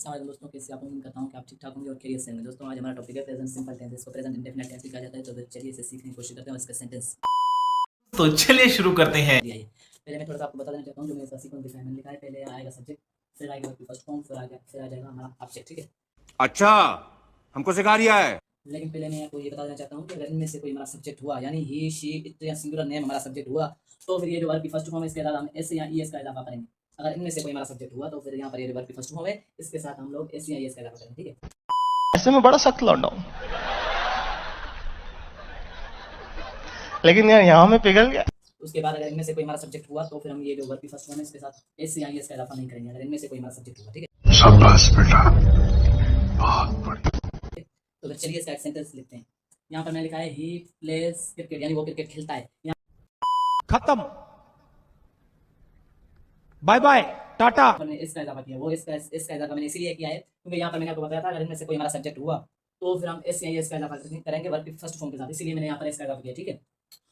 अस्सलाम दोस्तों, कैसे आप? उम्मीद करता हूँ कि आप ठीक ठाक होंगे और खैरियत से होंगे। दोस्तों आज हमारा टॉपिक है प्रेजेंट सिंपल टेंस। इसको प्रेजेंट इंडेफिनिट टेंस भी कहा जाता है। तो चलिए इसे सीखने की कोशिश करते हैं और इसका सेंटेंस तो चलिए शुरू करते हैं। पहले मैं थोड़ा सा आपको बता देना चाहता हूँ जो मैंने इसका सीक्वेंस दिखाया। मैंने लिखा है पहले आएगा सब्जेक्ट, फिर आएगा वर्ब की फर्स्ट फॉर्म, फिर आ जाएगा हमारा ऑब्जेक्ट। ठीक है, अच्छा, हमको सिखा रिया है। लेकिन पहले मैं आपको ये बता देना चाहता हूँ कि अगर इनमें से कोई हमारा सब्जेक्ट हुआ, यानी ही शी इट या सिंगुलर नेम हमारा सब्जेक्ट हुआ, तो फिर ये जो वर्ब की फर्स्ट फॉर्म है इसके साथ हम एस या ई एस का इजाफा करेंगे। अगर इनमें से कोई हमारा सब्जेक्ट हुआ तो फिर यहाँ पर ये वर्ब की फर्स्ट फॉर्म है, इसके साथ हम लोग एस या ई एस का इजाफा करेंगे। ठीक है, ऐसे में बड़ा सख्त लौंडा हूं, लेकिन यार यहाँ में पिघल गया। उसके बाद अगर इनमें से कोई हमारा सब्जेक्ट हुआ तो फिर हम ये जो वर्ब की फर्स्ट फॉर्म है इसके साथ एस या ई एस का इजाफा नहीं करेंगे, अगर इनमें से कोई हमारा सब्जेक्ट हुआ। ठीक है, शाबाश बेटा, बहुत बढ़िया। तो फिर चलिए इसका एक सेंटेंस लिखते हैं। यहाँ पर मैंने लिखा है ही प्लेज क्रिकेट, यानी वो क्रिकेट खेलता है। खत्म, बाय बाय, टाटा। मैंने इसका इजाफा किया, वो इसका इजाफा मैंने इसीलिए किया है क्योंकि यहाँ पर मैंने आपको बताया था अगर इनमें से कोई हमारा सब्जेक्ट हुआ तो फिर हम एस या एस का इजाफा करेंगे वर्ब की फर्स्ट फॉर्म के साथ, इसीलिए मैंने यहाँ पर इसका इजाफा किया। ठीक है,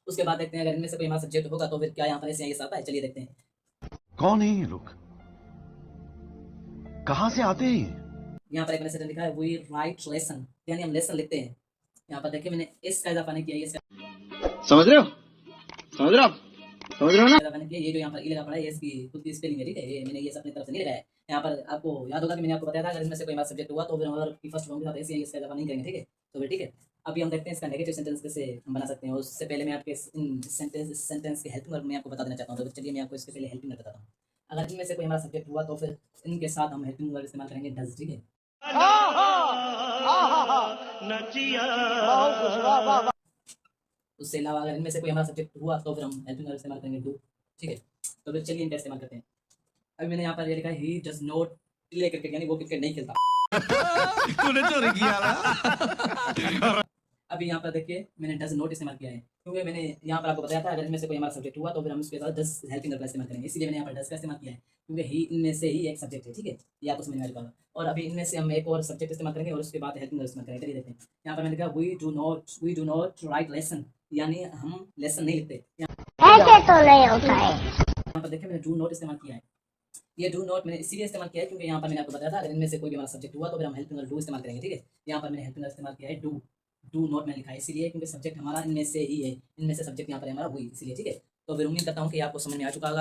उसके बाद देखते हैं अगर इनमें से कोई हमारा सब्जेक्ट होगा तो फिर क्या यहाँ पर एस या एस आता है। चलिए देखते हैं कौन है ये लोग, कहाँ से आते हैं? यहाँ पर एक मैंने लिखा है वी राइट लेसन, यानी हम लेसन लिखते हैं। यहाँ पर देखिए मैंने इस का इजाफा नहीं किया, इसका समझ रहे हो, समझ रहे हो, समझ रहे हो ना? इजाफा नहीं किया। ये जो यहाँ पर ई लगा पड़ा है ये इसकी खुद की स्पेलिंग है। ठीक है, ये मैंने ये अपनी तरफ से नहीं लगाया है। यहाँ पर आपको याद होगा कि मैंने आपको बताया था अगर इनमें से कोई हमारा सब्जेक्ट हुआ तो फिर हमारा की फर्स्ट फॉर्म के साथ एस या एस का इजाफा नहीं करेंगे। ठीक है, तो फिर ठीक है, अभी हम देखते हैं इसका नेगेटिव सेंटेंस कैसे हम बना सकते हैं। उससे पहले मैं आपके इन सेंटेंस के हेल्पिंग वर्ब में आपको बता देना चाहता हूँ। तो चलिए मैं आपको इसके पहले हेल्पिंग वर्ब बताता हूँ। अगर इनमें से कोई हमारा सब्जेक्ट हुआ तो फिर इनके साथ हम हेल्पिंग वर्ब इस्तेमाल करेंगे डज। ठीक है, उससे अलावा अगर इनमें से कोई हमारा सब्जेक्ट हुआ तो फिर हम हेल्पिंग वर्ब इस्तेमाल करेंगे डू। ठीक है, तो फिर चलिए इनका इस्तेमाल करते हैं। अभी मैंने यहाँ पर ये लिखा है he does not play cricket, यानी वो क्रिकेट नहीं खेलता। तूने चोरी किया ना। अभी यहाँ पर देखिए मैंने डज नॉट इस्तेमाल किया है क्योंकि मैंने यहाँ पर आपको बताया था अगर इनमें से कोई हमारा सब्जेक्ट हुआ तो फिर हम उसके साथ डज हेल्पिंग वर्ब का इस्तेमाल करेंगे, इसलिए मैंने यहाँ पर डज का इस्तेमाल किया है क्योंकि ही इनमें से ही एक सब्जेक्ट है। ठीक है, ये आपको समझ में आ जाएगा। और अभी इनमें से हम एक और सब्जेक्ट इस्तेमाल करेंगे और उसके बाद हेल्पिंग वर्ब इस्तेमाल करेंगे। चलिए देखते हैं, यहाँ पर मैंने लिखा we do not write lesson, यानी हम लेसन नहीं लिखते। ऐसे तो नहीं होता है। यहाँ पर देखिए मैंने डू नॉट इस्तेमाल किया है। ये डू नॉट मैंने इसीलिए इस्तेमाल किया है क्योंकि यहाँ पर मैंने आपको बताया था अगर इनमें से कोई भी हमारा सब्जेक्ट हुआ तो फिर हम हेल्पिंग वर्ब डू इस्तेमाल करेंगे। ठीक है, यहाँ पर मैंने हेल्पिंग वर्ब इस्तेमाल किया है डू नॉट मैंने लिखा है इसीलिए क्योंकि सब्जेक्ट हमारा इनमें से ही है, इनमें से सब्जेक्ट यहाँ पर हमारा हुई इसीलिए। ठीक है, तो फिर उम्मीद करता हूँ कि आपको समझ में आ चुका होगा।